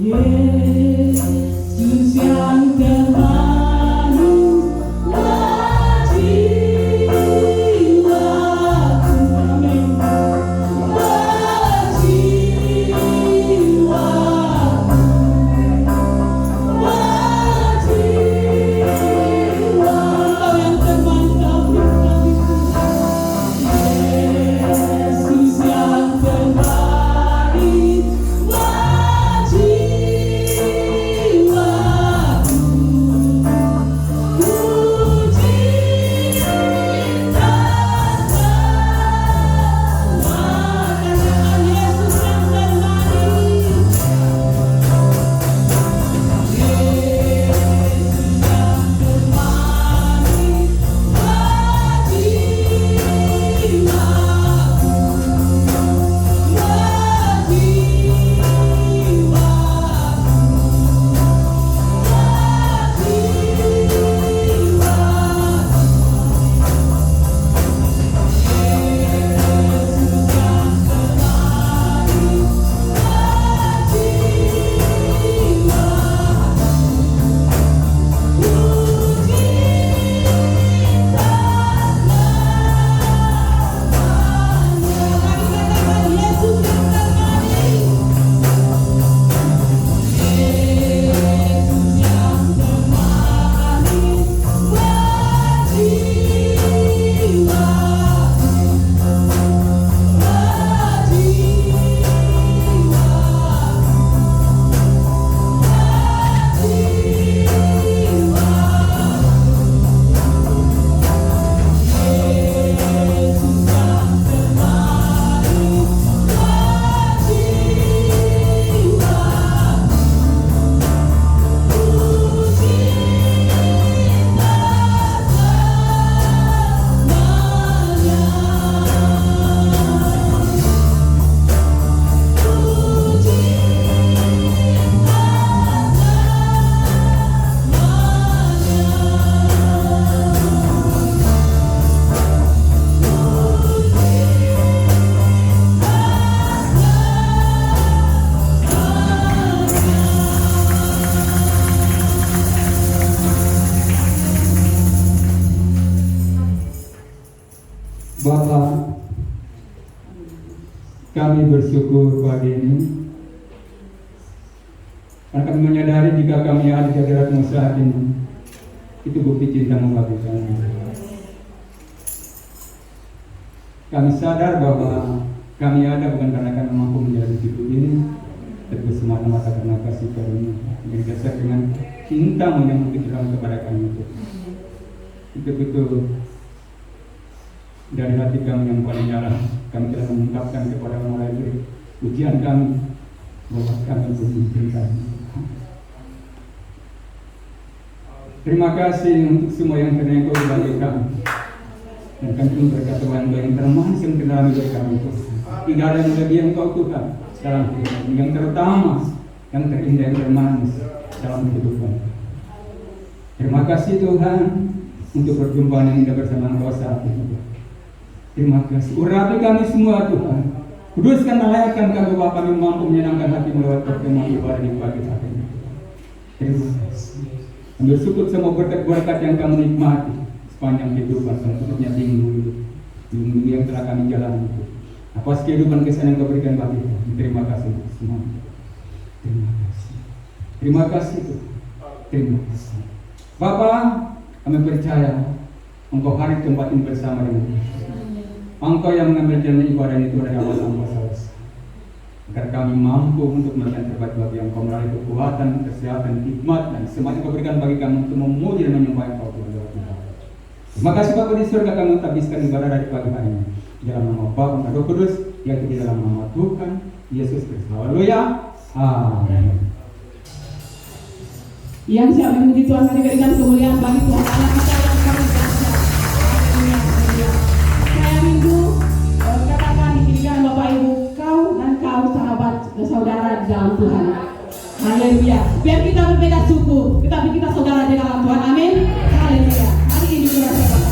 Yesus yang terbaru Bapa, kami bersyukur pagi ini karena kami menyadari jika kami ada di hadirat-Mu saat ini, itu bukti cinta-Mu bagi kami. Kami sadar bahwa kami ada bukan karena kami mampu menjalani hidup ini, tapi semata-mata karena kasih karunia yang dasar dengan cinta-Mu yang begitu dalam kepada kami itu. Itu betul dari hati kami yang paling dalam, kami telah mengungkapkan kepada melalui ujian kami bahwa kami mencintai. Terima kasih untuk semua yang telah Engkau bagi kami, dan kami pun berkata Tuhan yang termanis yang telah bagi kami itu. Tidak ada yang lebih Engkau Tuhan dalam hidup kami, yang terutama, yang terindah, yang termanis dalam kehidupan. Terima kasih Tuhan untuk perjumpaan yang indah bersama Engkau saat ini. Terima kasih. Urapi kami semua Tuhan. Kuduskan dan layakkan kami bahwa kami mampu menyenangkan hati melalui pertemuan ibadah di pagi hari ini. Terima kasih. Kami bersyukur semua berkat-berkat yang kami nikmati sepanjang kehidupan, khususnya minggu yang telah kami jalani itu. Atas kehidupan kesan yang Kau berikan bagi kami. Terima kasih semua. Terima kasih. Terima kasih Tuhan. Terima kasih. Bapa, kami percaya Engkau hari tempat ini bersama dengan kami. Engkau yang mengambil jalan ibadah itu dari awal sampai selesai, agar kami mampu untuk melakukan terbaik bagi Engkau melalui kekuatan, kesehatan, hikmat dan semuanya Kau berikan bagi kami untuk memuji dan menyembah Engkau Tuhan. Terima kasih Bapa di surga, kami habiskan ibadah dari pagi hari ini dalam nama Bapa dan Roh Kudus, yaitu di dalam nama Tuhan Yesus Kristus. Haleluya. Amin. Yang siap memuji Tuhan, mari berikan kemuliaan bagi Tuhan Allah kita yang kami dahsyat. Haleluya. Saya minggu katakan dikirikan Bapak Ibu, kau dan kau sahabat dan saudara di dalam Tuhan. Haleluya. Biar kita berbeda suku, tetapi kita saudara di dalam Tuhan. Amin. Haleluya. Hari ini kita Bapak Ibu.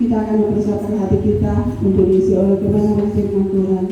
kita akan mempersiapkan hati kita untuk diisi oleh kebenaran firman Tuhan.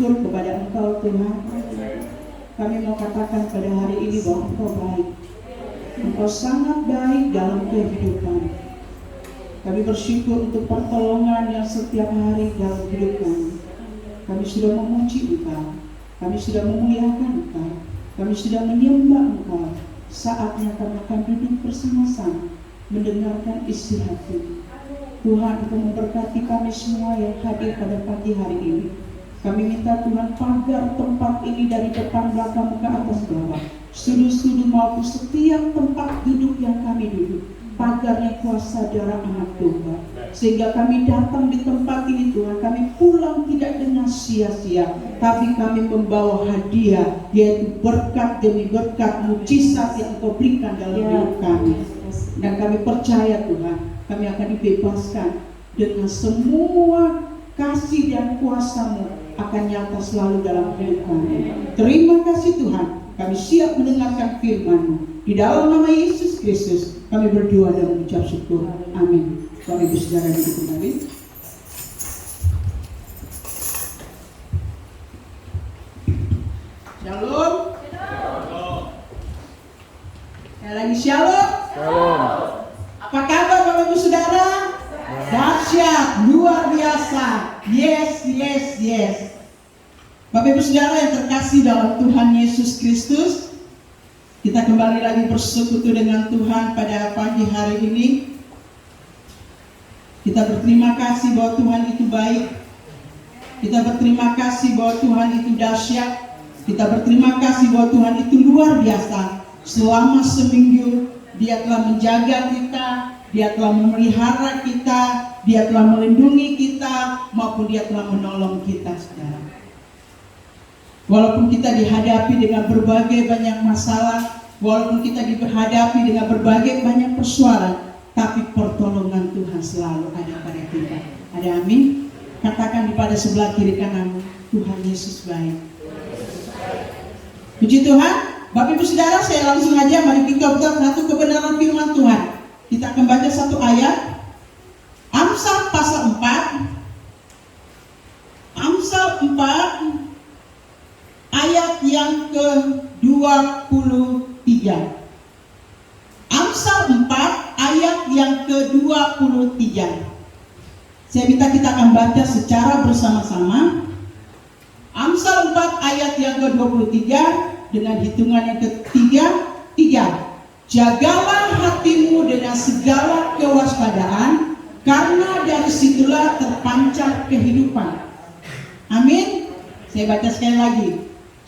bersyukur kepada Engkau Tuhan. Kami mau katakan pada hari ini bahwa Engkau baik. Engkau sangat baik dalam kehidupan. Kami bersyukur untuk pertolongan yang setiap hari dalam hidup kami. Kami sudah memuji Engkau, kami sudah memuliakan Engkau, kami sudah menyembah Engkau. Saatnya kami akan duduk bersama-sama mendengarkan isi hati. Tuhan, Engkau memberkati kami semua yang hadir pada pagi hari ini. Kami minta Tuhan pagar tempat ini dari depan belakang ke atas bawah, sudut-sudut maupun setiap tempat duduk yang kami duduk, pagarnya kuasa darah anak domba, sehingga kami datang di tempat ini Tuhan, kami pulang tidak dengan sia-sia, tapi kami membawa hadiah, yaitu berkat demi berkat, mujizat yang Engkau berikan dalam hidup kami. Dan kami percaya Tuhan, kami akan dibebaskan dengan semua kasih dan kuasa-Mu akan nyata selalu dalam hidup kami. Terima kasih Tuhan, kami siap mendengarkan firman-Mu. Di dalam nama Yesus Kristus kami berdoa dan mengucap syukur. Amin. Bapak Ibu Saudara duduk kembali. Shalom. Sekali lagi shalom. Shalom. Apa kabar Bapak Ibu Saudara? Dahsyat, luar biasa. Yes, yes, yes. Bapak Ibu Saudara yang terkasih dalam Tuhan Yesus Kristus, kita kembali lagi bersekutu dengan Tuhan pada pagi hari ini. Kita berterima kasih bahwa Tuhan itu baik. Kita berterima kasih bahwa Tuhan itu dahsyat. Kita berterima kasih bahwa Tuhan itu luar biasa. Selama seminggu Dia telah menjaga kita, Dia telah memelihara kita, Dia telah melindungi kita, maupun Dia telah menolong kita, saudara. Walaupun kita dihadapi dengan berbagai banyak masalah, walaupun kita dihadapi dengan berbagai banyak persoalan, tapi pertolongan Tuhan selalu ada pada kita. Ada amin? Katakan pada sebelah kiri kananmu, Tuhan Yesus baik. Puji Tuhan. Bapak Ibu Saudara, saya langsung aja mari kita buka satu kebenaran firman Tuhan. Kita akan baca satu ayat. Amsal pasal 4. Amsal 4 ayat yang ke-23. Amsal 4 ayat yang ke-23. Saya minta kita akan baca secara bersama-sama. Amsal 4 ayat yang ke-23 dengan hitungan yang ketiga. Jagalah hatimu dengan segala kewaspadaan, karena dari situlah terpancar kehidupan. Amin. Saya baca sekali lagi.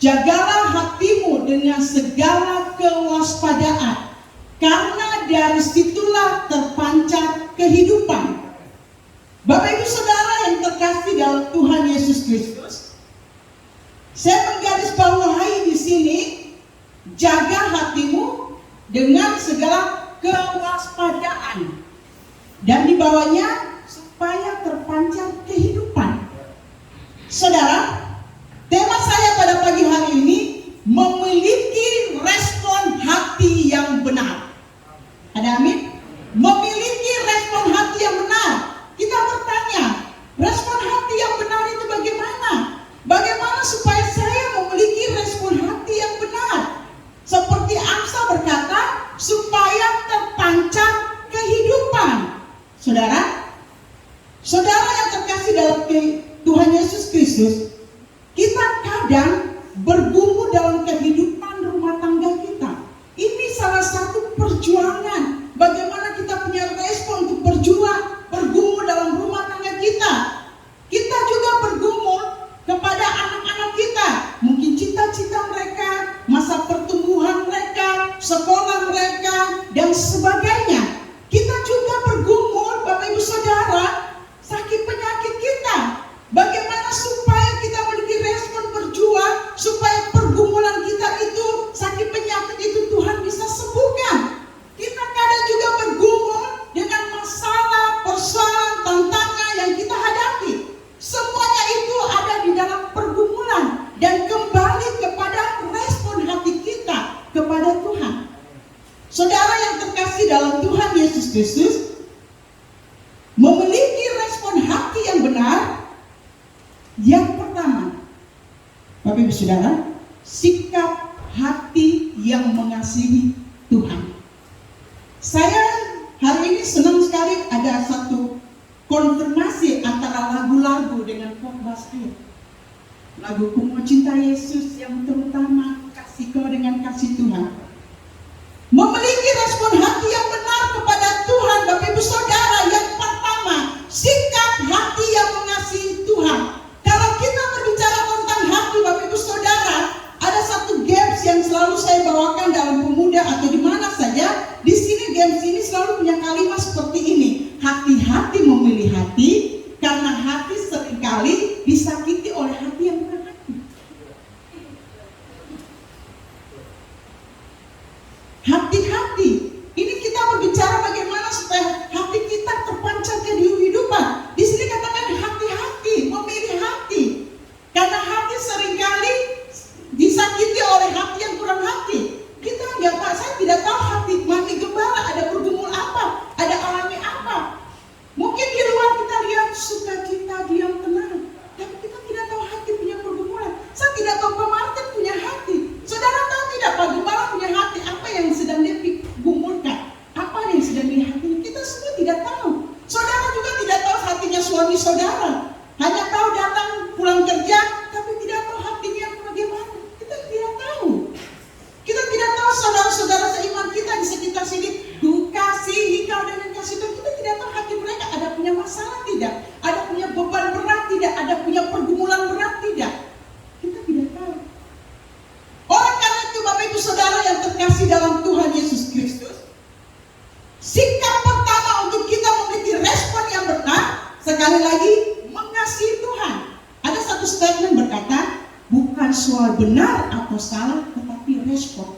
Jagalah hatimu dengan segala kewaspadaan, karena dari situlah terpancar kehidupan. Bapak Ibu Saudara yang terkasih dalam Tuhan Yesus Kristus, saya menggarisbawahi di sini, jaga hatimu dengan segala kewaspadaan, dan di bawahnya supaya terpancar kehidupan. Saudara, tema saya pada pagi hari ini memiliki respon hati yang benar. Ada amin? Memiliki respon hati yang benar. Kita bertanya, respon hati yang benar itu bagaimana? Bagaimana supaya saya memiliki respon hati yang benar? Seperti Amsal berkata, supaya terpancar kehidupan. Saudara yang terkasih dalam Tuhan Yesus Kristus, kita kadang bergumul dalam kehidupan rumah tangga kita. Ini salah satu perjuangan. Bagaimana kita punya respon untuk bergumul dalam rumah tangga kita. Kita juga bergumul kepada anak-anak kita. Mungkin cita-cita mereka, masa pertumbuhan mereka, sekolah mereka, dan sebagainya. Kita juga bergumul, Bapak Ibu Saudara, sakit penyakit kita. Bagaimana supaya kita memiliki respon berjuang, supaya pergumulan kita itu, sakit penyakit itu Tuhan bisa sembuhkan. Kita kadang juga bergumul dengan masalah, persoalan, tantangan yang kita hadapi. Semuanya itu ada di dalam pergumulan, dan kembali kepada respon hati kita kepada Tuhan. Saudara yang terkasih dalam Tuhan Yesus Kristus, memiliki respon hati yang benar. Yang pertama, Bapak Ibu Saudara, sikap hati yang mengasihi Tuhan. Saya hari ini senang sekali ada satu konfirmasi antara lagu-lagu dengan khotbah saya. Lagu Ku Mau Cinta Yesus yang terutama kasih kau dengan kasih Tuhan. Memiliki respon hati yang benar kepada Tuhan, Bapak Ibu Saudara, yang pertama, sikap hati yang mengasihi Tuhan. Kalau kita berbicara tentang hati, Bapak Ibu Saudara, ada satu games yang selalu saya bawakan dalam pemuda atau di mana saja. Di sini games ini selalu punya kalimat seperti ini. Hati-hati memilih hati, karena hati seringkali disakiti oleh hati yang bukan hati. Hati-hati. Ini kita berbicara bagaimana supaya hati kita terpancarkan di kehidupan. Di sini katakan hati-hati, memilih hati. Karena hati seringkali disakiti oleh hati yang kurang hati. Kita nggak tahu, saya tidak tahu hati mami gembala ada bergumul apa, ada alami apa. Mungkin di luar kita lihat sukacita, diam, tenang, tapi kita tidak tahu hati punya pergumulan. Saya tidak tahu Pak Martin punya hati. Saudara tahu tidak Pak Gembala punya hati, apa yang sedang dia gumulkan, apa yang sedang di hatinya, kita semua tidak tahu. Saudara juga tidak tahu hatinya suami saudara, hanya tahu datang pulang kerja, tapi tidak tahu hatinya bagaimana. Kita tidak tahu. Kita tidak tahu saudara-saudara seiman kita di sekitar sini, kasihi kau dengan kasih Tuhan. Kita tidak tahu hati mereka ada punya masalah tidak, ada punya beban berat tidak, ada punya pergumulan berat tidak. Kita tidak tahu. Oleh karena itu Bapak Ibu Saudara yang terkasih dalam Tuhan Yesus Kristus, sikap pertama untuk kita memiliki respon yang benar, sekali lagi mengasihi Tuhan. Ada satu statement berkata, bukan soal benar atau salah, tetapi respon.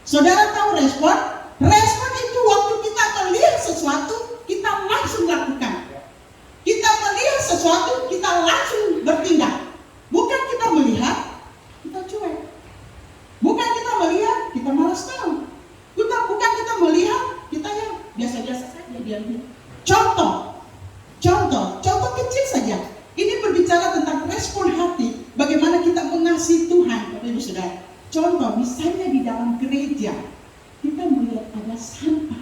Saudara tahu respon? Respon itu waktu kita melihat sesuatu, kita langsung lakukan. Kita melihat sesuatu, kita langsung bertindak. Bukan kita melihat, kita cuek. Bukan kita melihat, kita malas tahu. Bukan kita melihat, kita ya biasa-biasa saja diambil. Contoh kecil saja. Ini berbicara tentang respon hati. Bagaimana kita mengasihi Tuhan, Bapak Ibu Saudara. Contoh, misalnya di dalam gereja, kita melihat ada sampah.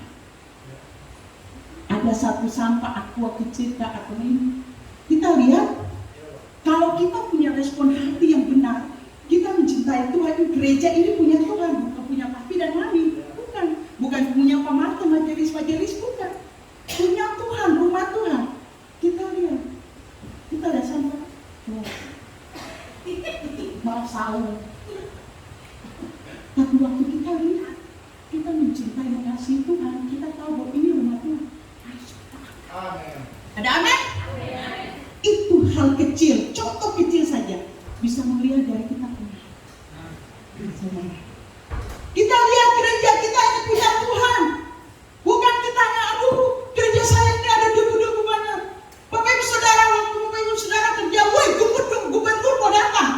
Ada satu sampah aqua kecil atau ini. Kita lihat, kalau kita punya respon hati yang benar, kita mencintai Tuhan. Gereja ini punya Tuhan, bukan punya papi dan mami. Bukan punya Pak Martin, majelis, bukan. Punya Tuhan, rumah Tuhan. Kita lihat, kita ada sampah. Malah sahur. Tapi waktu kita lihat, kita mencintai mengasihi Tuhan, kita tahu bahwa ini rumah Tuhan. Amin. Ada amin? Itu hal kecil, contoh kecil saja bisa melihat dari kita punya. Kita lihat gereja kita ini punya Tuhan. Bukan kita hanya aduh gereja saya ini ada debu-debu banyak. Bapak Ibu Saudara, waktu Bapak Ibu Saudara kerja, woi gubernur mau datang.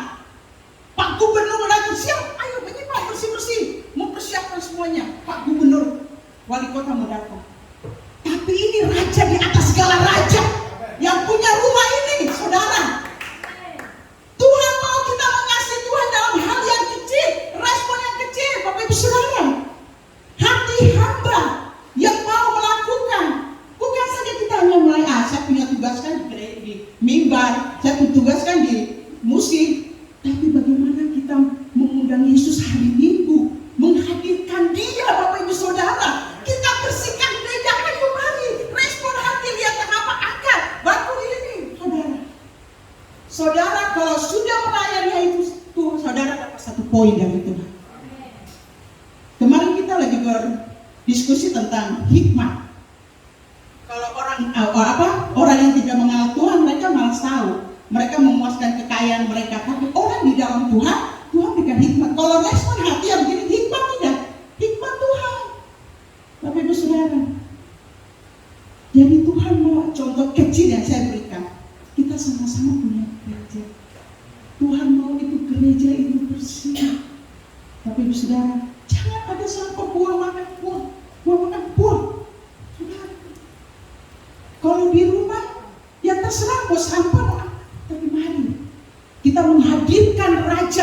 Pak Gubernur mau datang, siap, ayo menyimak bersih-bersih, mempersiapkan semuanya. Pak Gubernur, wali kota mau datang. Tapi ini raja di atas segala raja yang punya rumah ini, saudara. Tuhan mau kita mengasihi Tuhan dalam hal yang kecil, respon yang kecil, Bapak Ibu Saudara. Hati hamba yang mau melakukan, bukan saja kita hanya mulai, saya punya tugas kan di mimbar, saya punya tugas kan di musik. Tapi bagaimana kita mengundang Yesus hari Minggu, menghadirkan Dia, Bapak Ibu Saudara. Kita bersihkan gereja, ayo mari. Respon hati, lihat kenapa akar batu ini, saudara. Saudara kalau sudah melayani itu, saudara dapat satu poin dari Tuhan. Kemarin kita lagi berdiskusi tentang hikmah. Kalau orang yang tidak mengenal Tuhan, mereka malas tahu. Mereka memuaskan kekayaan mereka, tapi orang di dalam Tuhan berikan hikmat. Kalau respon hati yang begini, hikmat tidak, hikmat Tuhan. Bapak Ibu Saudara, jadi Tuhan mau contoh kecil yang saya berikan. Kita sama-sama punya gereja. Tuhan mau itu gereja itu bersih. Bapak Ibu Saudara, jangan ada sampah buang makan buang. Saudara, kalau di rumah ya terserah mau sampah. Tapi mari kita menghadirkan raja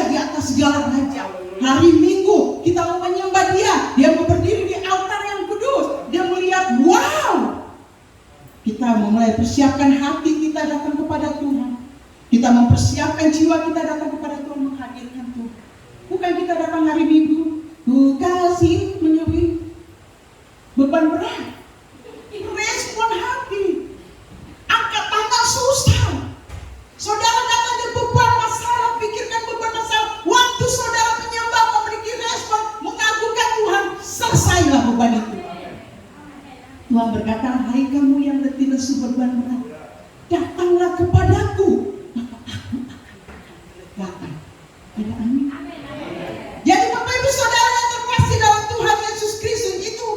berkata, hai kamu yang letih lesu beban berat, datanglah kepadaku, maka aku akan legakan. Ada amin. Jadi Bapak Ibu Saudara yang terkasih dalam Tuhan Yesus Kristus, itu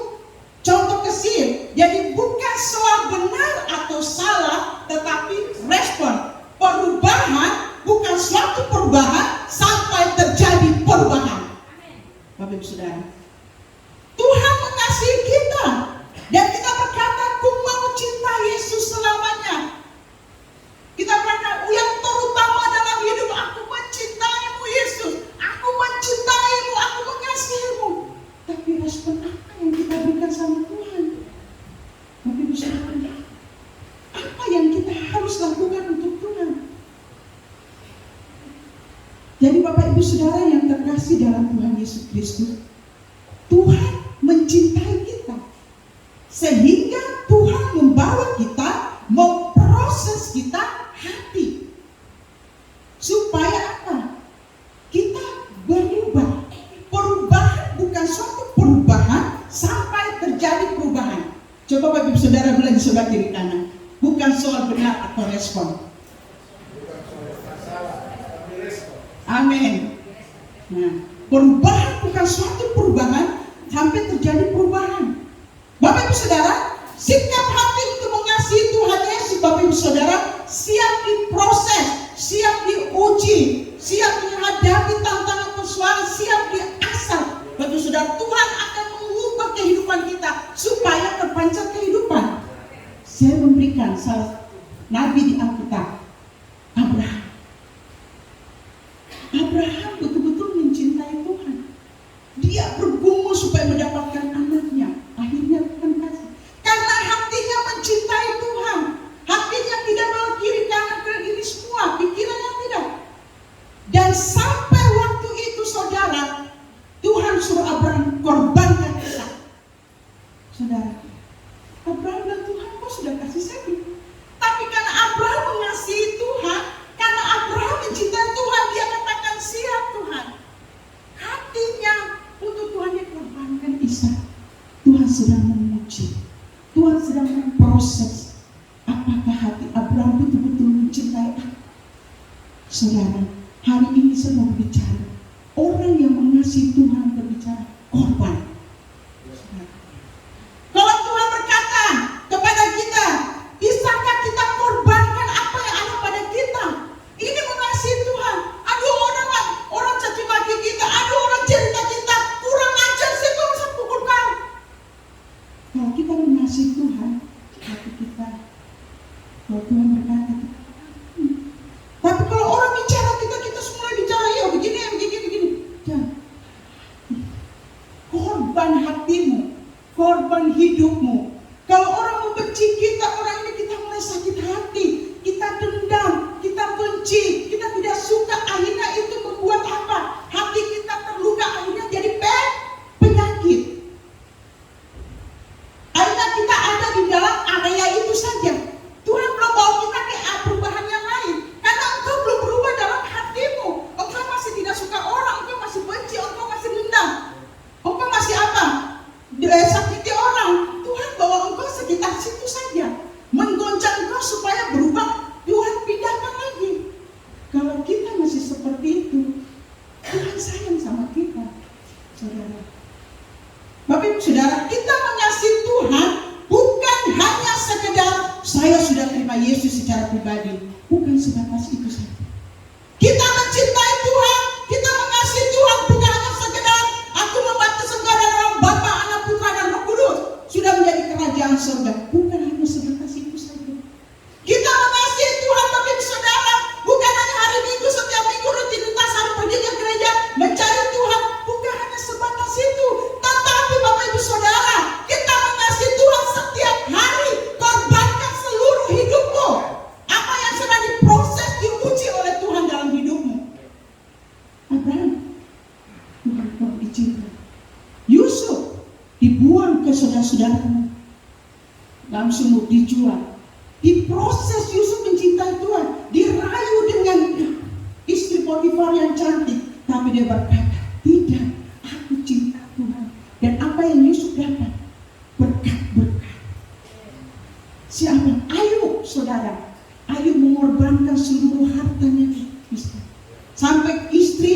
contoh kecil. Jadi bukan soal benar atau salah, tetapi respon. Perubahan bukan suatu perubahan sampai terjadi perubahan. Bapak Ibu Saudara, Tuhan mengasihi kita dan kita berkata, aku mau cinta Yesus selamanya. Kita berkata, yang terutama dalam hidup, aku mencintaimu Yesus, aku mencintaimu, aku mengasihimu. Tapi respon apa yang kita berikan sama Tuhan? Bapak Ibu Saudara, apa yang kita harus lakukan untuk Tuhan? Jadi Bapak Ibu Saudara yang terkasih dalam Tuhan Yesus Kristus, Tuhan mencintai kita sehingga Tuhan membawa kita, memproses kita hati supaya apa? Kita berubah. Perubahan bukan suatu perubahan sampai terjadi perubahan. Coba Bapak Ibu Saudara bilang di sebelah kiri kanan, bukan soal benar atau respon. Amin. Nah, perubahan bukan suatu perubahan sampai terjadi perubahan. Bapak Ibu Saudara, sikap hati untuk mengasihi Tuhan Yesus, Bapak Ibu Saudara, siap diproses, siap diuji, siap menghadapi tantangan persoalan, siap diasah. Bapak Ibu Saudara, Tuhan akan mengubah kehidupan kita supaya terpancar kehidupan. Saya memberikan salah nabi di Alkitab, Abraham. Abraham betul-betul mencintai Tuhan. Dia bergumul supaya mendapatkan anaknya. Akhirnya Tuhan kasih. Karena hatinya mencintai Tuhan. Hatinya tidak mau kiri kanan ke ini semua. Pikirannya tidak. Dan sampai waktu itu saudara, Tuhan suruh Abraham korbankan Ishak. Saudara, Abraham dan Tuhan, kau sudah kasih saya. Tapi karena Abraham mengasihi Tuhan, karena Abraham mencintai Tuhan, dia katakan siap Tuhan. Hatinya untuk Tuhan dia korbankan Ishak. Tuhan sedang menguji, Tuhan sedang memproses apakah hati Abraham betul-betul mencintai aku. Saudara, hari ini saya mau bicara, orang yang mengasihi Tuhan berbicara korban. Kalau Tuhan berkata kepada kita, bisakah kita korbankan apa yang ada pada kita? Ini mengasihi Tuhan. Aduh, orang caci maki kita, aduh orang cerita kita kurang ajar sih, kau bisa pukul kau. Kalau kita mengasihi Tuhan, hati kita, kalau Tuhan berkata, tapi kalau orang bicara kita semua bicara, ya begini. Jangan. Korban hatimu, korban hidupmu. Kalau orang membenci kita, orang ini kita mulai sakit hati, kita dendam, kita benci, kita tidak suka, akhirnya itu membuat apa? Hati kita terluka, akhirnya jadi penyakit. Akhirnya kita ada di dalam area itu saja. Tuhan belum bawa kita ke perubahan yang lain, karena engkau belum berubah dalam hatimu. Engkau masih tidak suka orang, engkau masih benci, engkau masih dendam, engkau masih apa? Sakiti orang. Tuhan bawa engkau sekitar situ saja, menggoncang engkau supaya berubah. Tuhan pindahkan lagi. Kalau kita masih seperti itu, Tuhan sayang sama kita, saudara. Bapak Ibu Saudara, kita mengasihi Tuhan bukan hanya sekedar saya sudah terima Yesus secara pribadi, bukan sebatas itu saja. Kita mencintai Tuhan, kita mengasihi Tuhan bukan hanya sekedar aku membaptis engkau dalam Bapa, Anak, Putra dan Roh Kudus sudah menjadi kerajaan surga, bukan hanya sebatas itu saja. Kita mengasihi Tuhan, Bapak Ibu Saudara, bukan hanya hari Minggu, setiap minggu rutinitas harus pergi ke gereja mencari Tuhan, bukan hanya sebatas itu. Tetapi Bapak Ibu Saudara, kita mengasihi Tuhan setiap hari, korbankan seluruh hidupmu. Apa yang sedang diproses, diuji oleh Tuhan dalam hidupmu. Abraham, Tuhan kau izinkan. Yusuf dibuang ke saudara-saudaranya, langsung dijual. Diproses Yusuf mencintai Tuhan, dirayu dengan istri Potifar yang cantik, tapi dia berkata, tidak, aku cinta Tuhan. Dan apa yang Yusuf dapat? Berkat-berkat.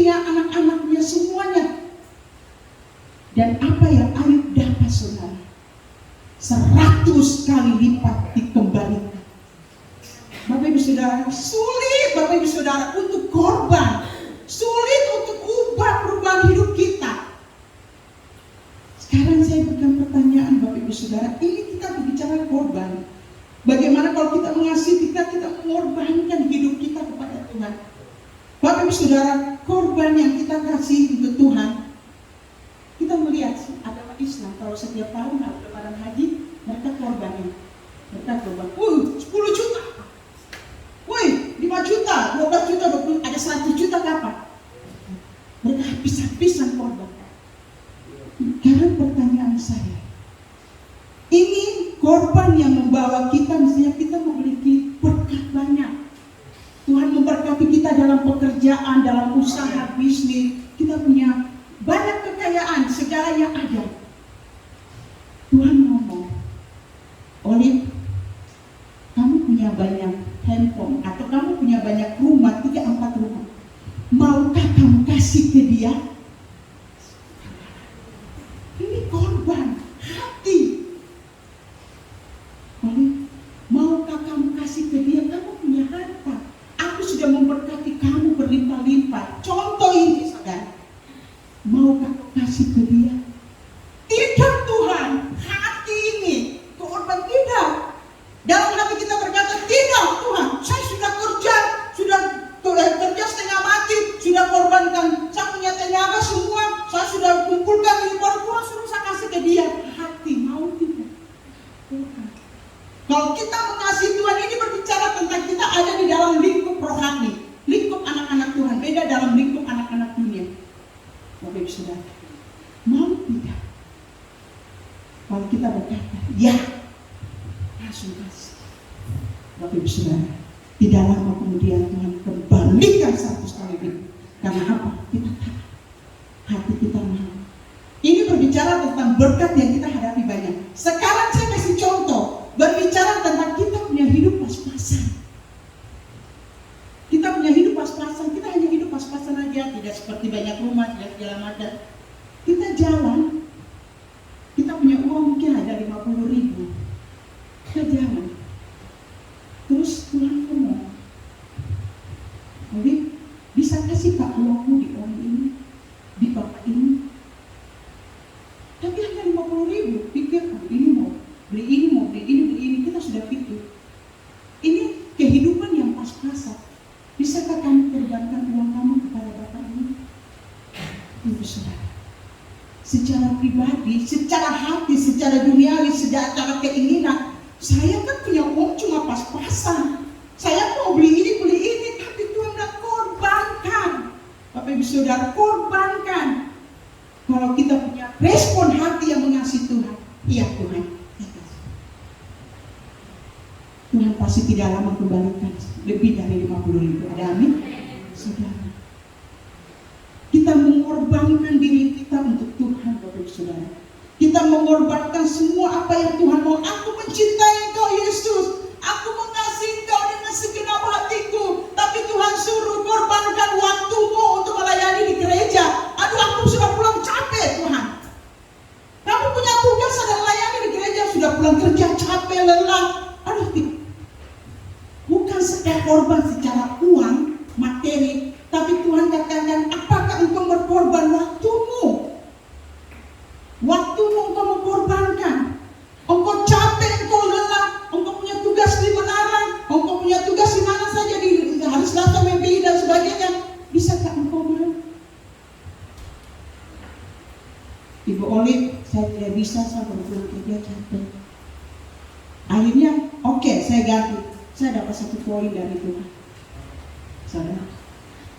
istrinya, anak-anaknya, semuanya. Dan apa yang Ayub dapat, saudara, 100 kali lipat dikembalikan. Bapak Ibu Saudara, sulit Bapak Ibu Saudara untuk korban, sulit untuk ubah perubahan hidup kita. Sekarang saya berikan pertanyaan Bapak Ibu Saudara, ini kita berbicara korban. Bagaimana kalau kita mengasihi, kita mengorbankan hidup kita kepada Tuhan. Bapak Ibu Saudara, korban yang kita kasih untuk Tuhan, kita melihat agama Islam, kalau setiap tahun ada lebaran haji, mereka korbannya. Mereka korban, 10 juta. Woi, 5 juta, 12 juta, 20, ada 100 juta kapan? Mereka habis-habisan korban. Sekarang pertanyaan saya, ini korban yang membawa kita, misalnya kita memiliki berkat banyak. Tuhan memberkati kita dalam pekerjaan, dalam usaha, bisnis. Kita punya banyak kekayaan, segala yang ada. Tuhan ngomong, Olive, kamu punya banyak handphone, atau kamu punya banyak rumah, 3-4 rumah. Maukah kamu kasih ke dia? Ini korban hati. Olive, maukah kamu kasih ke dia? Kamu punya harta. Aku sudah memberkati kamu berlimpah-limpah. Contoh ini, saudara. Maukah kamu kasih ke dia? Tidak, Tuhan. Hati ini korban, tidak. Dalam hati kita berkata, tidak Tuhan, saya sudah kerja setengah mati, sudah korbankan, saya punya tenaga semua, saya sudah kumpulkan ini baru Tuhan suruh saya kasih ke dia. Hati mau tidak? Tuhan. Kalau kita mengasihi Tuhan, ini berbicara tentang kita ada di dalam lingkup rohani, lingkup anak-anak Tuhan, beda dalam lingkup anak-anak dunia. Bapak Ibu Saudara, mau tidak? Kalau kita berkata, ya, langsung kasih. Bapak Ibu Saudara, tidak lama kemudian Tuhan kembalikan 100 kali lipat. Karena apa? Kita tahu, hati kita mau. Ini berbicara tentang berkat yang kita hadapi banyak. Sekarang saya kasih contoh, berbicara tentang kita punya hidup pas-pasan. Kita punya hidup pas-pasan, kita hanya hidup pas-pasan aja, tidak seperti banyak rumah, tidak segala macam. Kita jalan, kita punya uang mungkin ada 50.000. Kita jalan. Terus Tuhan ngomong, Olive, bisa kasih Kak uangmu di orang ini, di bapak ini. Tapi hanya 50.000, pikir, ini mau beli ini, kita sudah pikir. Ini kehidupan yang pas-pasan. Bisakah kamu korbankan uang kamu kepada bapak ini? Ibu Saudara, secara pribadi, secara hati, secara duniawi, secara keinginan, saya kan punya uang cuma pas-pasan. Saya mau beli ini, tapi Tuhan bilang korbankan. Bapak Ibu Saudara, korbankan. Kalau kita punya respon hati yang mengasihi Tuhan, iya Tuhan, Tuhan pasti tidak lama kembalikan lebih dari 50.000. Ada amin? Saudara, kita mengorbankan diri kita untuk Tuhan, Bapak Ibu Saudara. Kita mengorbankan semua apa yang Tuhan mau. Aku mencintai Engkau Yesus, aku mengasihi Engkau dengan segenap hatiku, tapi Tuhan suruh korbankan waktumu untuk melayani di gereja. Aduh, aku sudah pulang capek Tuhan. Kamu punya tugas ada melayani di gereja, sudah pulang kerja capek, lelah. Aduh, bukan sekedar korban secara uang, materi, tapi Tuhan katakan, apakah engkau berkorban waktumu? Waktumu engkau mengorbankan. Engkau capek, engkau lelah, engkau punya tugas di menara, engkau punya tugas di mana saja, di hari Selasa, MPI dan sebagainya. Bisakah engkau mau? Ibu Olive, saya tidak bisa, saya baru pulang kerja capek. Akhirnya, oke, saya ganti. Saya dapat 1 poin dari Tuhan. Saudara,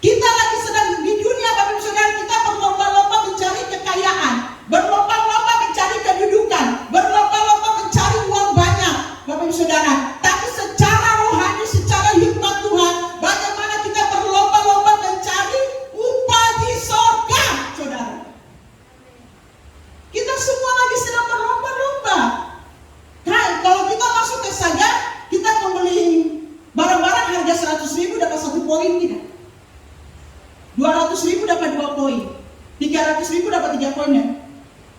kita lagi sedang di dunia, Bapak Ibu Saudara, kita berlomba-lomba mencari kekayaan, berlomba-lomba mencari kedudukan, berlomba-lomba mencari uang banyak, Bapak Ibu Saudara. Tapi secara rohani, secara hikmat Tuhan, bagaimana kita berlomba-lomba mencari upah di sorga, Saudara. Kita semua lagi sedang berlomba-lomba. Kalau kita masuk ke saja, kita membeli barang-barang harga 100.000 dapat 1 poin, tidak? 200.000 dapat 2 poin, 300.000 dapat 3 poin ya.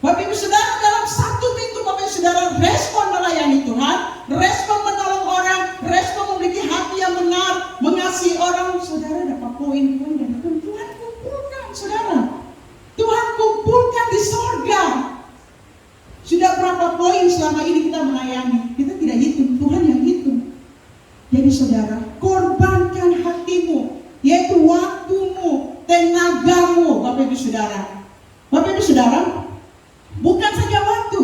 Bapak Ibu Saudara, dalam 1 minggu Bapak Ibu Saudara respon melayani Tuhan, respon menolong orang, respon memiliki hati yang benar, mengasihi orang, saudara dapat poin-poin dan Tuhan kumpulkan, saudara. Tuhan kumpulkan di sorga. Sudah berapa poin selama ini kita melayani? Kita tidak hitung, Tuhan yang hitung. Jadi saudara, korbankan hatimu, yaitu waktumu, tenagamu, Bapak Ibu Saudara. Bapak Ibu Saudara, bukan saja waktu,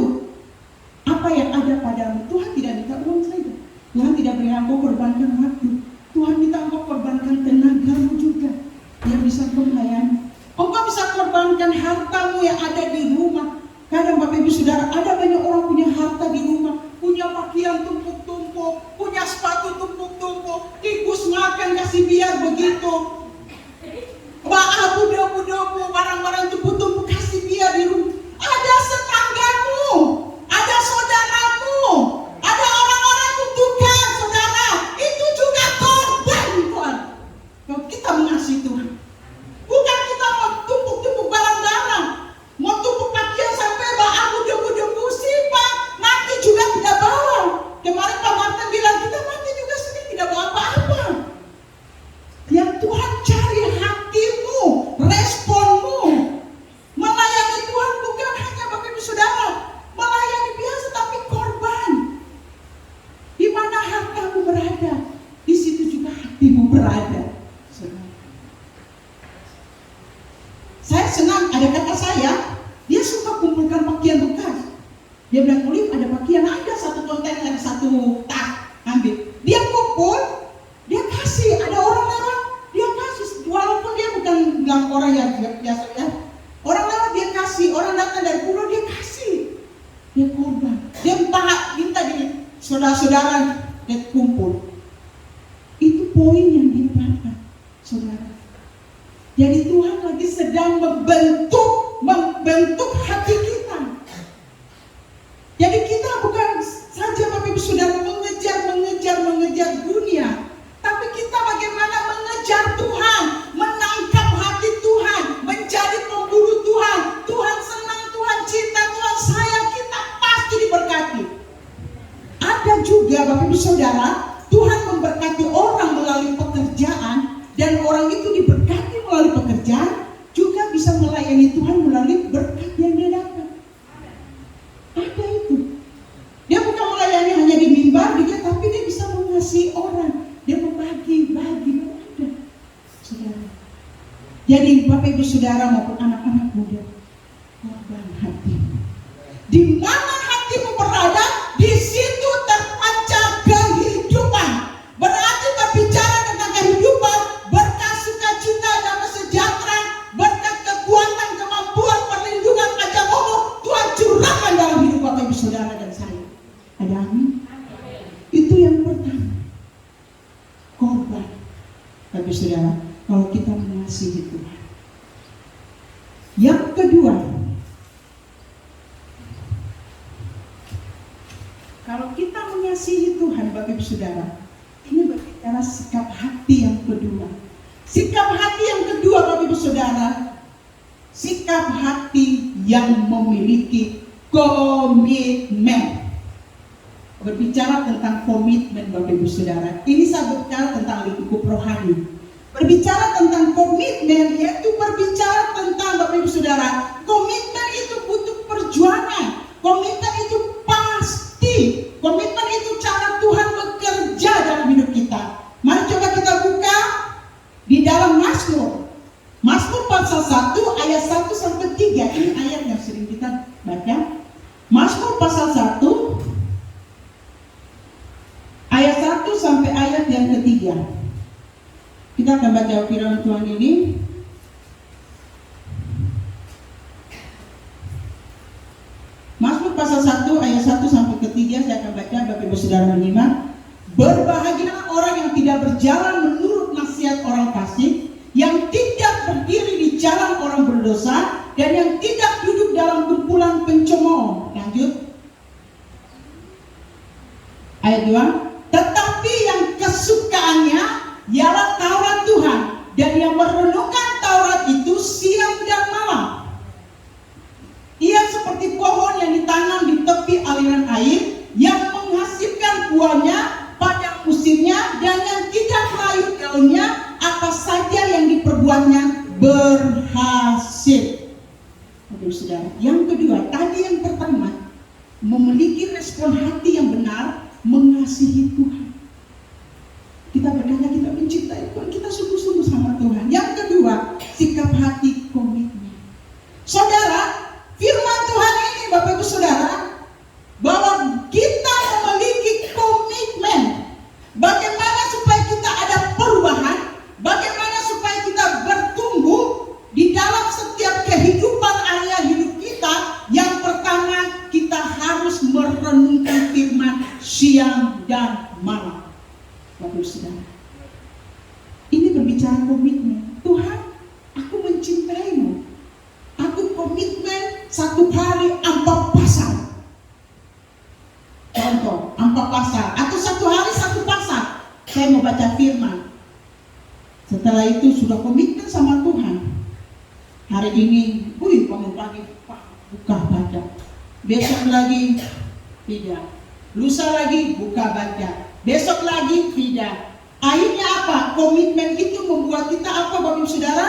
apa yang ada padamu. Tuhan tidak minta uang saja. Tuhan tidak beri engkau korbankan waktu. Tuhan minta engkau korbankan tenagamu juga, yang bisa engkau melayani. Engkau bisa korbankan hartamu yang ada di rumah. Kadang Bapak Ibu Saudara, ada banyak orang punya harta di rumah, punya pakaian tumpuk-tumpuk, punya sepatu tumpuk-tumpuk, tikus makan kasih biar begitu. Bahabu debu-debu, barang-barang tumpuk-tumpuk kasih biar di rumah. Ada tetanggamu, ada saudaramu, ada orang-orang kutukan, saudara. Itu juga korban Tuhan. Kalau kita mengasihi Tuhan, bukan kita mau tumpuk-tumpuk barang-barang, mau tumpuk pakaian sampai bahabu debu-debu sih Pak, nanti juga tidak bawa. Kemarin Pak Martin bilang kita mati juga sini tidak bawa apa-apa. Yang Tuhan cari hatimu, responmu. Melayani Tuhan bukan hanya Bapak Ibu Saudara, melayani biasa tapi korban. Di mana hartamu berada, di situ juga hatimu berada. Saudara. Saya senang ada kakak saya, dia suka kumpulkan pakaian bekas. Dia bilang, Ulif ada pakaian, ada satu kontainer, ada satu tas, ambil. Dia kumpul, dia kasih, ada orang lewat, dia kasih. Walaupun dia bukan bilang orang yang biasa ya. Orang lewat dia kasih, orang datang dari pulau dia kasih. Dia korban. Dia minta di saudara-saudara dia kumpul. Itu poin yang didapat, saudara. Jadi Tuhan lagi sedang membentuk hati kita. Jadi kita bukan saja Bapak Ibu Saudara mengejar dunia, tapi kita bagaimana mengejar Tuhan, menangkap hati Tuhan, menjadi pemburu Tuhan. Tuhan senang, Tuhan cinta, Tuhan sayang, kita pasti diberkati. Ada juga Bapak Ibu Saudara, Tuhan memberkati orang melalui pekerjaan, dan orang itu diberkati melalui pekerjaan, juga bisa melayani Tuhan melalui berkat yang dia dapat. Ada itu. Dia bukan melayani hanya di mimbar dia, tapi dia bisa mengasihi orang. Dia membagi-bagi, ada. Saudara. Jadi Bapak Ibu Saudara maupun anak-anak muda, korban hatimu. Di mana hatimu berada, di situ terpancar kehidupan. Berarti berbicara tentang kehidupan, berkat sukacita dan sejahtera, berkat kekuatan, kemampuan, perlindungan, ajang umur, Tuhan curahkan dalam hidup Bapak Ibu Saudara dan saya. Ada amin? Itu yang pertama. Korban. Bapak Ibu Saudara, kalau kita mengasihi Tuhan. Yang kedua, kalau kita mengasihi Tuhan, Bapak Ibu Saudara, ini berbicara sikap hati yang kedua. Sikap hati yang kedua, Bapak Ibu Saudara, sikap hati yang memiliki komitmen. Berbicara tentang komitmen, Bapak Ibu Saudara, ini saya berbicara tentang lingkup rohani. Berbicara tentang komitmen, yaitu berbicara tentang Bapak Ibu Saudara, komitmen itu butuh perjuangan. Komitmen itu pasti. Komitmen itu cara Tuhan bekerja dalam hidup kita. Mari coba kita buka di dalam Mazmur. Mazmur pasal 1 ayat 1 sampai 3. Ini ayat yang sering kita baca. Mazmur pasal 1 ayat 1 sampai ayat yang ketiga. Kita akan baca firman Tuhan ini. Mazmur pasal 1 ayat 1 sampai ketiga saya akan baca, Bapak Ibu Saudara menyimak. Berbahagialah orang yang tidak berjalan menurut nasihat orang fasik, yang tidak berdiri di jalan orang berdosa, dan yang tidak duduk dalam kumpulan pencemooh. Lanjut. Ayat 2. Tetapi yang kesukaannya ialah Taurat Tuhan, dan yang merenungkan Taurat itu berhasil. Bapak Saudara, yang kedua, tadi yang pertama, memiliki respon hati yang benar, mengasihi Tuhan. Kita berkata kita mencintai Tuhan, kita sungguh-sungguh sama Tuhan. Yang kedua, sikap hati komitmen. Saudara, firman Tuhan ini Bapak Ibu Saudara, bahwa kita memiliki komitmen. Bagaimana supaya kita ada perubahan, bagaimana supaya kita bertumbuh di dalam setiap kehidupan area hidup kita. Yang pertama, kita harus merenungkan firman siang dan malam. Bapak Saudara, ini berbicara komitmen. Tuhan, aku mencintaimu. Aku komitmen 1 hari 4 pasal. Contoh, 4 pasal. Atau 1 hari 1 pasal. Saya mau baca firman. Setelah itu sudah komitmen sama Tuhan. Hari ini, bangun pagi, buka baca. Besok lagi, tidak. Lusa lagi, buka baca. Besok lagi, tidak. Akhirnya apa? Komitmen itu membuat kita apa, Bapak Ibu Saudara?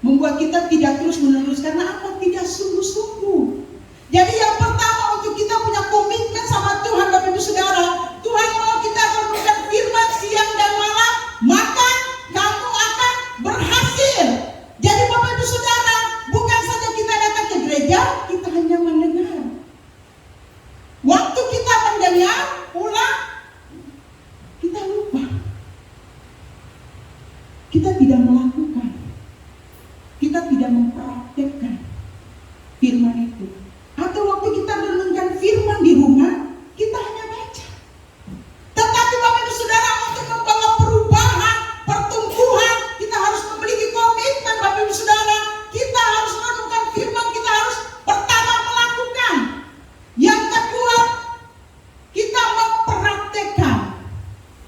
Membuat kita tidak terus menerus. Karena apa? Tidak sungguh-sungguh. Jadi yang pertama, untuk kita punya komitmen sama Tuhan, Bapak Ibu Saudara, Tuhan mau kita renungkan firman siang dan malam, maka kamu akan berhasil. Jadi Bapak Ibu Saudara, bukan saja kita datang ke gereja, kita hanya mendengar. Waktu kita mendengar, pulang, kita lupa. Kita tidak melakukan. Kita tidak mempraktekkan firman itu. Atau waktu kita renungkan firman di rumah, kita hanya baca. Tetapi Bapak Ibu Saudara, untuk membawa perubahan, pertumbuhan, kita harus memiliki komitmen. Bapak Ibu Saudara, kita harus renungkan firman, kita harus pertama melakukan. Yang kedua, kita mempraktekkan.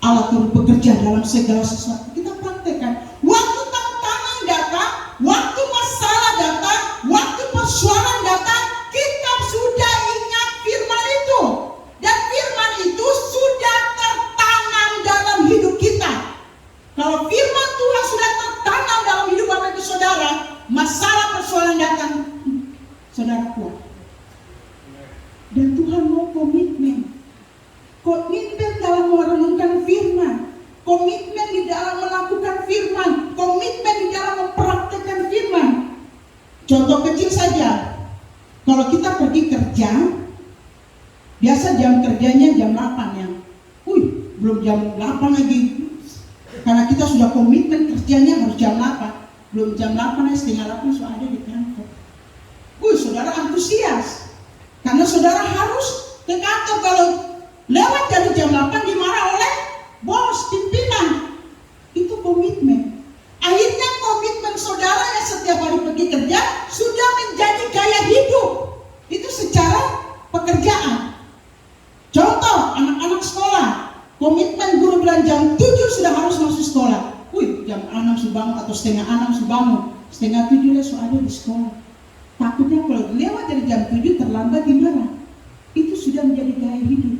Allah turut bekerja dalam segala sesuatu. Kita praktekkan. Waktu tantangan datang, waktu masalah datang, waktu persoalan datang, kita sudah ingat firman itu. Dan firman itu sudah tertanam dalam hidup kita. Kalau firman Tuhan sudah tertanam dalam hidup Bapak Ibu Saudara, masalah persoalan datang, saudara kuat. Dan Tuhan mau komitmen. Komitmen dalam merenungkan firman, komitmen di dalam melakukan firman, komitmen di dalam mempraktekkan firman. Contoh kecil saja, kalau kita pergi kerja, biasa jam kerjanya jam 8 ya. Belum jam 8 lagi. Karena kita sudah komitmen kerjanya harus jam 8. Belum jam 8 setengah 8 sudah ada di kantor. Saudara antusias. Karena saudara harus ke kantor. Kalau lewat dari jam 8 dimarah oleh bos, pimpinan. Itu komitmen. Akhirnya komitmen saudara yang setiap hari pergi kerja sudah menjadi gaya hidup. Itu secara pekerjaan. Contoh, anak-anak sekolah. Komitmen guru bilang jam 7 sudah harus masuk sekolah. Jam 6 sudah bangun atau setengah 6 sudah bangun. Setengah 7 dia sudah ada di sekolah. Takutnya kalau lewat dari jam 7 terlambat dimarah. Itu sudah menjadi gaya hidup.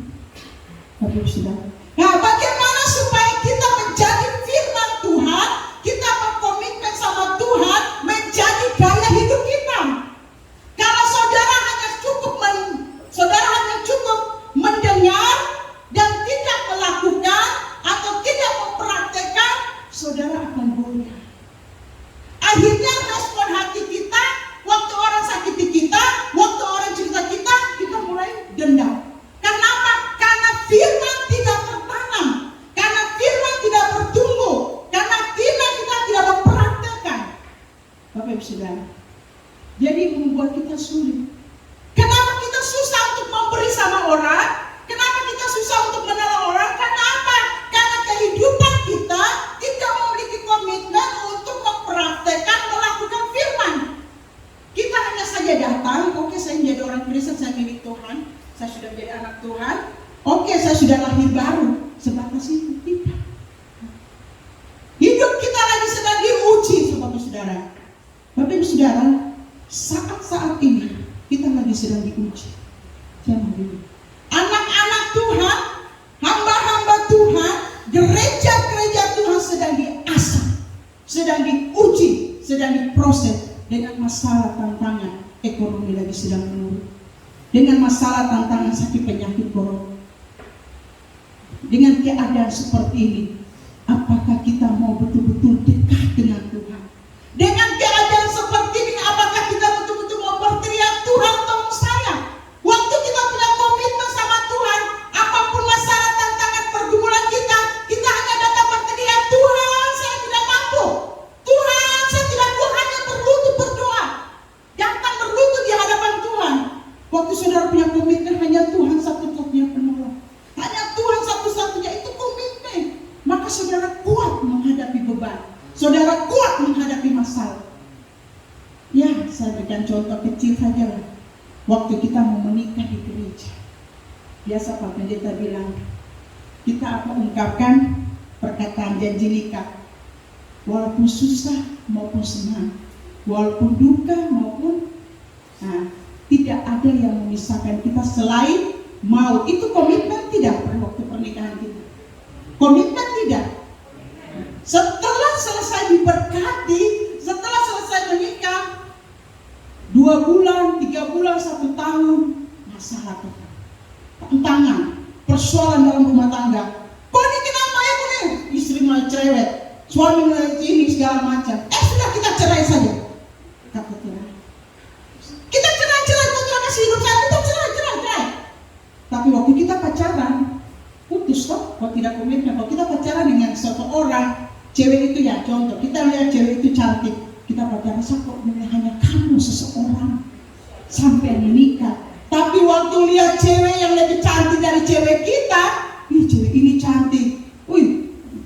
Bapak Ibu Saudara. Nah, bagaimana supaya kita menjadi firman Tuhan, kita berkomitmen sama Tuhan menjadi gaya hidup kita. Kalau saudara hanya cukup mendengar dan tidak melakukan atau tidak mempraktekkan, saudara akan goyah. Akhirnya respon hati kita, waktu orang sakiti kita, waktu orang cerita kita, kita mulai dendam. Kenapa? Karena firman tidak tertanam, karena firman tidak bertumbuh, karena firman kita tidak mempraktekkan. Bapak Ibu Saudara, jadi membuat kita sulit. Kenapa kita susah untuk memberi sama orang? Kenapa kita susah untuk menolong orang? Karena apa? Karena kehidupan kita tidak memiliki komitmen untuk mempraktekkan, melakukan firman. Kita hanya saja datang, oke saya menjadi orang Kristen, saya milik Tuhan, saya sudah menjadi anak Tuhan, oke saya sudah lahir baru. Sebatas itu tidak. Hidup kita lagi sedang diuji, Bapak Saudara. Bapak Ibu Saudara, saat-saat ini kita lagi sedang diuji. Jangan dulu. Anak-anak Tuhan, hamba-hamba Tuhan, gereja-gereja Tuhan sedang diasah, sedang diuji, sedang menjalani proses dengan masalah tantangan ekonomi lagi sedang menurun, dengan masalah tantangan sakit penyakit corona, dengan keadaan seperti ini, apakah kita mau betul-betul dekat dengan Tuhan? Dengan keadaan seperti ini, apakah kita betul-betul mau berteriak, Tuhan tolong saya? Waktu kita punya komitmen sama Tuhan, apapun masalah, tantangan, pergumulan kita hanya datang berteriak, Tuhan saya tidak mampu, Tuhan saya tidak kuat, hanya berlutut berdoa, datang berlutut di hadapan Tuhan. Waktu saudara punya komitmen, hanya Tuhan satu-satunya penolong, hanya Tuhan satu-satunya, itu komitmen. Maka saudara kuat menghadapi beban, saudara kuat menghadapi masalah. Ya, saya berikan contoh kecil saja lah. Waktu kita mau menikah di gereja, biasa Pak Pendeta bilang, kita akan ungkapkan perkataan janji nikah, walaupun susah maupun senang, walaupun duka maupun tidak ada yang memisahkan kita selain mau. Itu komitmen tidak pada waktu pernikahan kita? Komitmen tidak? Setelah selesai diberkati, setelah selesai menikah, 2 bulan, 3 bulan, 1 tahun, masalah kita, tantangan, persoalan dalam rumah tangga. Kok ini kenapa ya nih? Istri mulai cerewet, suami mulai ini segala macam. Sudah kita cerai saja. Kata cerai. Kita cerai, kau Tuhan kasih hidup saya, kita cerai. Tapi waktu kita pacaran, putus toh, kalau tidak komitmen. Kalau kita pacaran dengan seseorang, cewek itu ya contoh, kita lihat cewek itu cantik, kita pacaran, kok hanya kamu seseorang sampai menikah. Tapi waktu lihat cewek yang lebih cantik dari cewek kita, cewek ini cantik,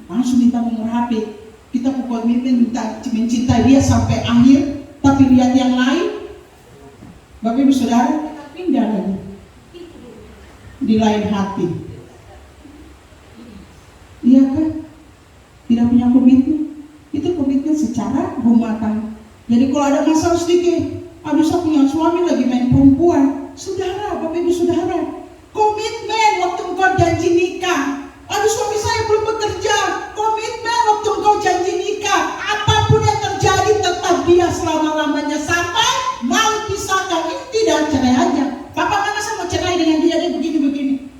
langsung minta nomor HP. Kita komitmen minta mencintai dia sampai akhir, tapi lihat yang lain, Bapak Ibu Saudara, kita pindah lagi di lain hati. Iya kan? Tidak punya komitmen. Itu komitmen secara rumah tangga. Jadi kalau ada masalah sedikit, aduh saya punya suami lagi main perempuan, saudara, Bapak Ibu Saudara, komitmen waktu engkau janji nikah. Aduh suami saya belum bekerja, komitmen waktu engkau janji nikah. Apapun yang terjadi tetap dia selama-lamanya sampai mau pisahkan. Ini tidak cerai aja. Papa mana saya mau cerai dengan dia begini-begini.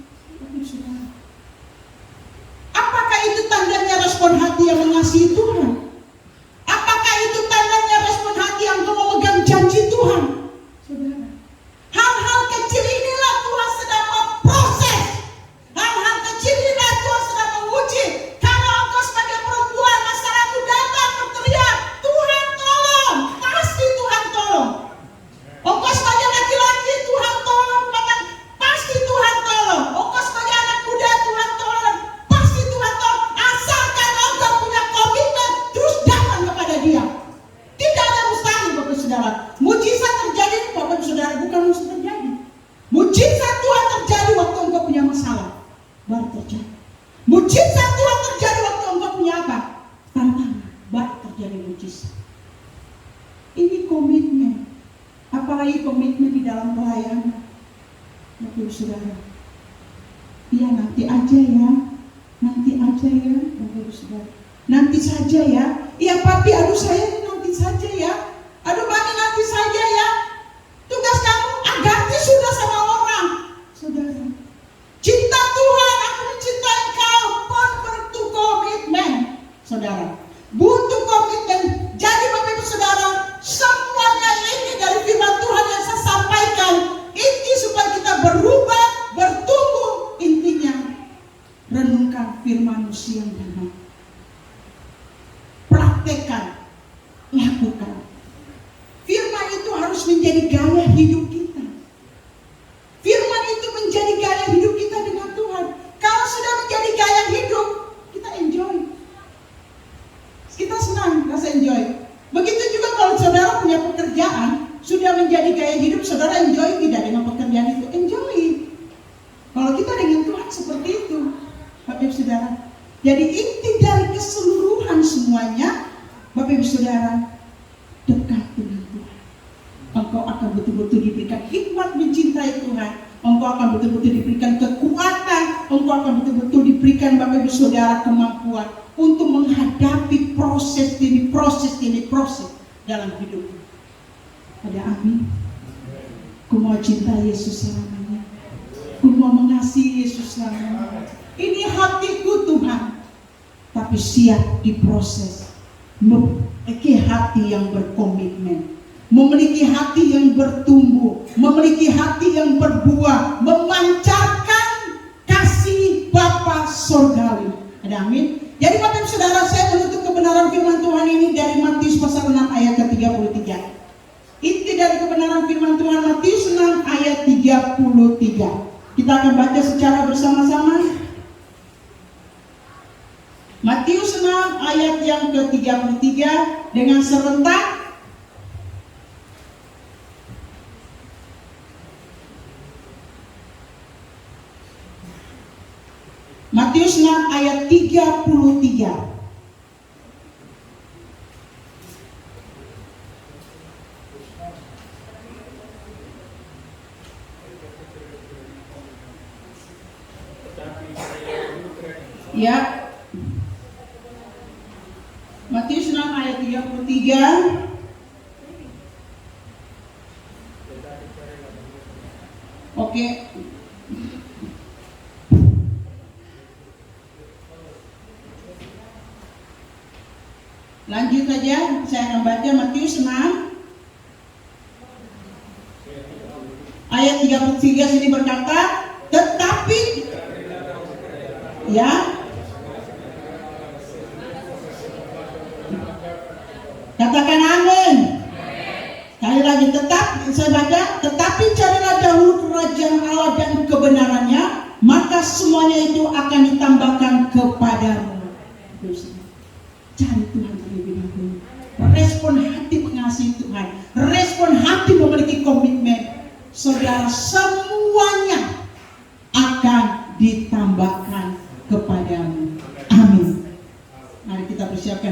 Apakah itu tandanya respon hati yang mengasihi Tuhan? Apakah itu tandanya respon hati yang memegang janji Tuhan? Saudara, hal-hal kecil inilah Tuhan sedang memproses. Hal-hal kecil inilah Tuhan sedang menguji. Kalau engkau sebagai perempuan, masalahmu datang berteriak, Tuhan tolong, pasti Tuhan tolong. Engkau sebagai laki-laki, Tuhan tolong, pasti Tuhan tolong. Engkau sebagai anak muda, Tuhan tolong, pasti Tuhan tolong. Asalkan engkau punya komitmen, terus datang kepada Dia. Tidak ada mustahil, Bapak Saudara. Mujizat terjadi, Bapak Saudara, bukan mustahil terjadi. Mujizat Tuhan terjadi waktu engkau punya masalah, baru terjadi. Mujizat Tuhan terjadi waktu engkau punya apa? Tantangan, baru terjadi mujizat. Ini komitmen. Apalagi komitmen di dalam pelayanan, Bapak Saudara. Iya nanti aja ya, Bapak Saudara. Nanti saja ya. Iya papi, aduh saya ini nanti saja ya. Aduh mami nanti saja ya. Tugas kamu ganti sudah sama orang, saudara. Cinta Tuhan, aku mencintai engkau, butuh komitmen, saudara. Butuh komitmen. Jadi Bapak Ibu Saudara, semuanya ini dari firman Tuhan yang saya sampaikan, inti supaya kita berubah, bertumbuh, intinya renungkan firman-Mu siang dan malam. Praktekkan, lakukan. Firman itu harus menjadi gaya hidup kita. Firman itu menjadi gaya hidup kita dengan Tuhan. Kalau sudah menjadi gaya hidup, kita enjoy. Kita senang, rasa enjoy. Begitu juga kalau saudara punya pekerjaan, sudah menjadi gaya hidup, saudara enjoy tidak dengan pekerjaan itu? Enjoy. Kalau kita dengan Tuhan seperti itu, Bapak Ibu Saudara. Jadi inti dari keseluruhan semuanya, Bapak Ibu Saudara, dekat dengan Tuhan. Engkau akan betul-betul diberikan hikmat mencintai Tuhan. Engkau akan betul-betul diberikan kekuatan. Engkau akan betul-betul diberikan Bapak Ibu Saudara kemampuan untuk menghadapi proses demi proses. dalam hidup. Ada amin. Ku mau cinta Yesus selamanya. Ku mau mengasihi Yesus selamanya. Ini hatiku Tuhan. Tapi siap diproses. Memiliki hati yang berkomitmen, memiliki hati yang bertumbuh, memiliki hati yang berbuah, memancarkan kasih Bapa Surgawi. Ada amin. Jadi Bapak Saudara, saya menuntut kebenaran firman Tuhan ini dari Matius pasal 6 ayat ke-33. Inti dari kebenaran firman Tuhan Matius 6 ayat 33. Kita akan baca secara bersama-sama. Matius 6 ayat yang ke-33 dengan serentak. Matius 6 ayat 33. Ya. Matius 6 ayat 33. Oke. Lanjut saja, saya akan baca Matius 6 ayat 33 sini berkata, tetapi ya, katakan amin. Sekali lagi, saya baca, tetapi carilah dahulu kerajaan Allah dan kebenarannya, maka semuanya itu akan ditambahkan kepadamu. Cari Tuhan terlebih dahulu. Respon hati mengasihi Tuhan, respon hati memiliki komitmen. Saudara, semua